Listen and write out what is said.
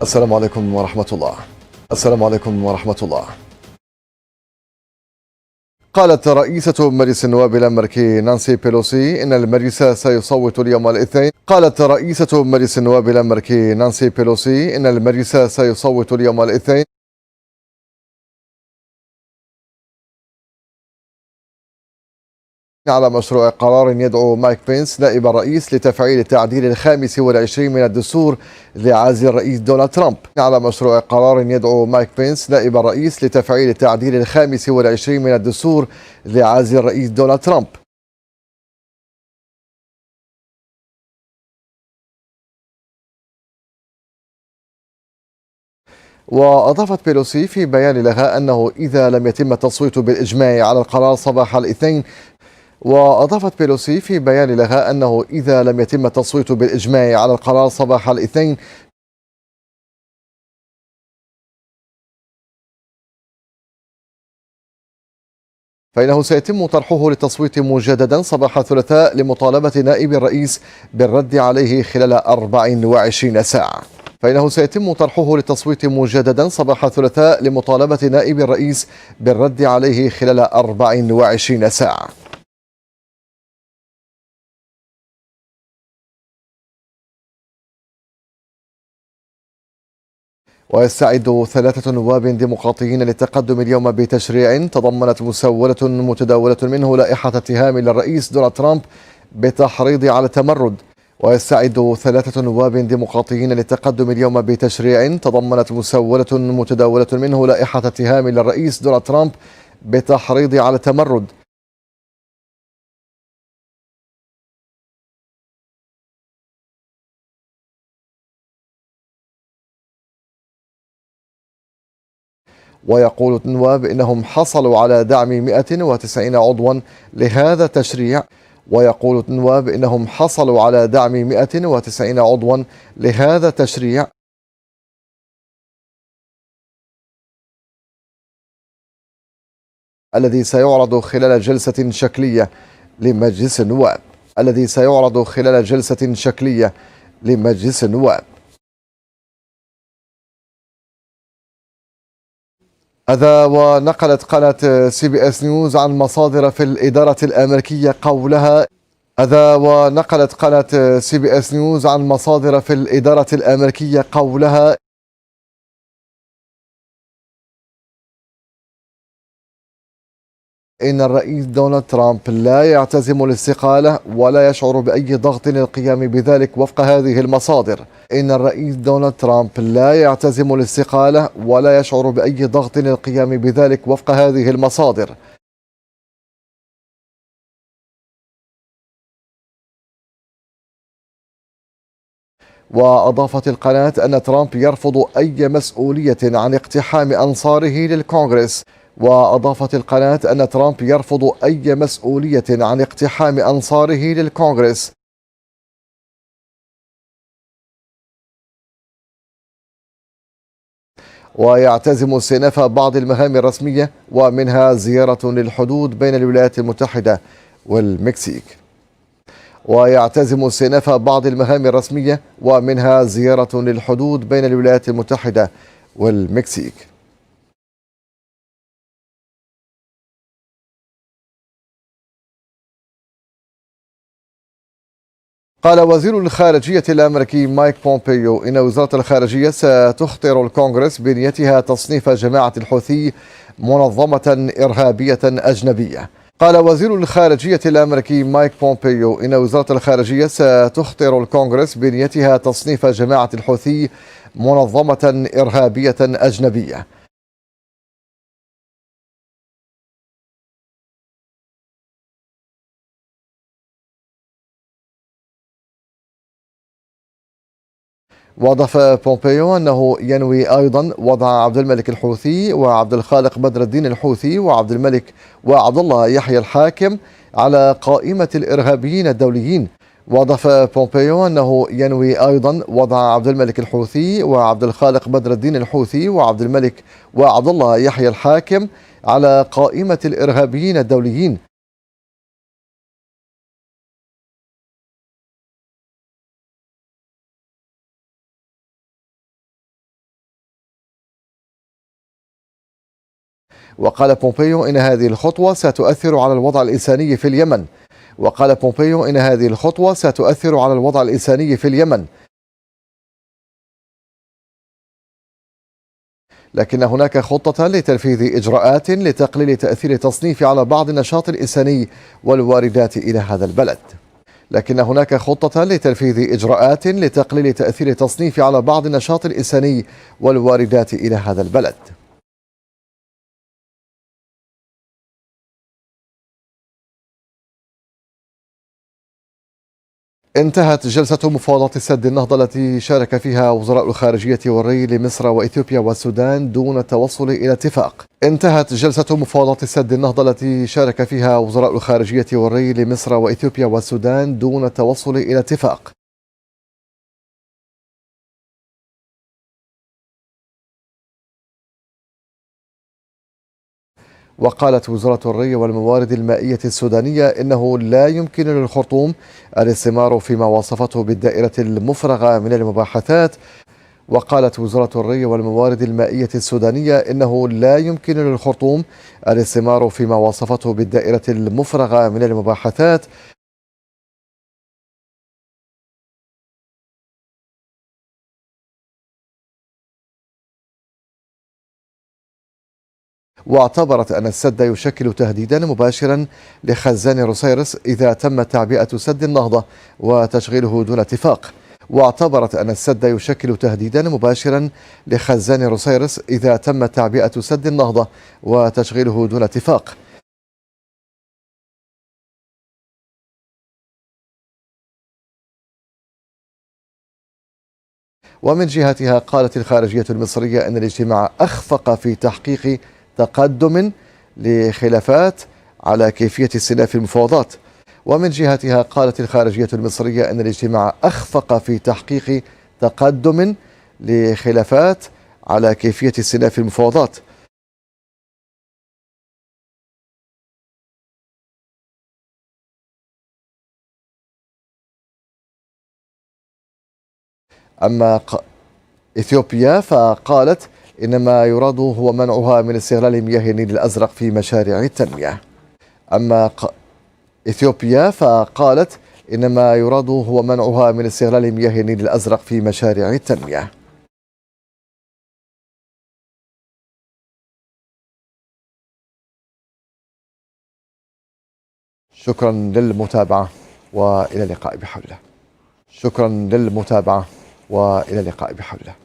السلام عليكم ورحمة الله. السلام عليكم ورحمة الله. قالت رئيسة مجلس النواب الأمريكي نانسي بيلوسي إن المجلس سيصوت اليوم الاثنين. قالت رئيسة مجلس النواب الأمريكي نانسي بيلوسي إن المجلس سيصوت اليوم الاثنين على مشروع قرار يدعو مايك بينس نائب الرئيس لتفعيل التعديل الخامس والعشرين من الدستور لعزل الرئيس دونالد ترامب. على مشروع قرار يدعو مايك بينس نائب الرئيس لتفعيل التعديل الخامس والعشرين من الدستور لعزل الرئيس دونالد ترامب. وأضافت بيلوسي في بيان لها أنه إذا لم يتم التصويت بالإجماع على القرار صباح الاثنين وأضافت بيلوسي في بيان لها أنه إذا لم يتم التصويت بالإجماع على القرار صباح الاثنين فإنه سيتم طرحه للتصويت مجددا صباح الثلاثاء لمطالبة نائب الرئيس بالرد عليه خلال 24 ساعة. فإنه سيتم طرحه للتصويت مجددا صباح الثلاثاء لمطالبة نائب الرئيس بالرد عليه خلال 24 ساعة. ويستعد 3 نواب ديمقراطيين للتقدم اليوم بتشريع تضمنت مسودة متداولة منه لائحة اتهام للرئيس دونالد ترامب بالتحريض على التمرد. ويستعد 3 نواب ديمقراطيين للتقدم اليوم بتشريع تضمنت مسودة متداولة منه لائحة اتهام للرئيس دونالد ترامب بالتحريض على التمرد. ويقول النواب إنهم حصلوا على دعم 190 عضوا لهذا التشريع. ويقول النواب إنهم حصلوا على دعم 190 عضوا لهذا التشريع الذي سيعرض خلال جلسة شكلية لمجلس النواب. الذي سيعرض خلال جلسة شكلية لمجلس النواب. هذا ونقلت قناة سي بي اس نيوز عن مصادر في الإدارة الأمريكية قولها هذا ونقلت قناة سي بي اس نيوز عن مصادر في الإدارة الأمريكية قولها إن الرئيس دونالد ترامب لا يعتزم الاستقالة ولا يشعر بأي ضغط للقيام بذلك وفق هذه المصادر. إن الرئيس دونالد ترامب لا يعتزم الاستقالة ولا يشعر بأي ضغط للقيام بذلك وفق هذه المصادر. وأضافت القناة أن ترامب يرفض أي مسؤولية عن اقتحام أنصاره للكونغرس. وأضافت القناة أن ترامب يرفض أي مسؤولية عن اقتحام أنصاره للكونغرس. ويعتزم استئناف بعض المهام الرسمية ومنها زيارة للحدود بين الولايات المتحدة والمكسيك. ويعتزم استئناف بعض المهام الرسمية ومنها زيارة للحدود بين الولايات المتحدة والمكسيك. قال وزير الخارجية الأمريكي مايك بومبيو إن وزارة الخارجية ستخطر الكونغرس بنيتها تصنيف جماعة الحوثي منظمة إرهابية أجنبية. قال وزير الخارجية الأمريكي مايك بومبيو إن وزارة الخارجية ستخطر الكونغرس بنيتها تصنيف جماعة الحوثي منظمة إرهابية أجنبية. وأضاف بومبيو أنه ينوي أيضا وضع عبد الملك الحوثي وعبد الخالق بدر الدين الحوثي وعبد الملك وعبد الله يحيى الحاكم على قائمة الإرهابيين الدوليين. وأضاف بومبيو أنه ينوي أيضا وضع عبد الملك الحوثي وعبد الخالق بدر الدين الحوثي وعبد الملك وعبد الله يحيى الحاكم على قائمة الإرهابيين الدوليين. وقال بومبيو إن هذه الخطوة ستؤثر على الوضع الإنساني في اليمن. وقال بومبيو إن هذه الخطوة ستؤثر على الوضع الإنساني في اليمن، لكن هناك خطة لتنفيذ إجراءات لتقليل تأثير التصنيف على بعض النشاط الإنساني والواردات إلى هذا البلد. لكن هناك خطة لتنفيذ إجراءات لتقليل تأثير التصنيف على بعض النشاط الإنساني والواردات إلى هذا البلد. انتهت جلسة مفاوضات سد النهضة التي شارك فيها وزراء الخارجية والري لمصر وإثيوبيا والسودان دون التوصل إلى اتفاق. انتهت جلسة مفاوضات سد النهضة التي شارك فيها وزراء الخارجية والري لمصر وإثيوبيا والسودان دون التوصل إلى اتفاق. وقالت وزارة الري والموارد المائية السودانية إنه لا يمكن للخرطوم الاستمرار فيما وصفته بالدائرة المفرغة من المباحثات. وقالت وزارة الري والموارد المائية السودانية إنه لا يمكن للخرطوم الاستمرار فيما وصفته بالدائرة المفرغة من المباحثات. واعتبرت أن السد يشكل تهديدا مباشرا لخزان روسيرس إذا تم تعبئة سد النهضة وتشغيله دون اتفاق. واعتبرت أن السد يشكل تهديدا مباشرا لخزان روسيرس إذا تم تعبئة سد النهضة وتشغيله دون اتفاق. ومن جهتها قالت الخارجية المصرية أن الاجتماع أخفق في تحقيق تقدم لخلافات على كيفية استئناف المفاوضات. ومن جهتها قالت الخارجية المصرية أن الاجتماع أخفق في تحقيق تقدم لخلافات على كيفية استئناف المفاوضات. أما إثيوبيا فقالت إن ما يراد هو منعها من استغلال مياه النيل الأزرق في مشاريع التنمية. أما إثيوبيا فقالت إن ما يراد هو منعها من استغلال مياه النيل الأزرق في مشاريع التنمية. شكرا للمتابعة وإلى اللقاء بحول الله. شكرا للمتابعة وإلى اللقاء بحول الله.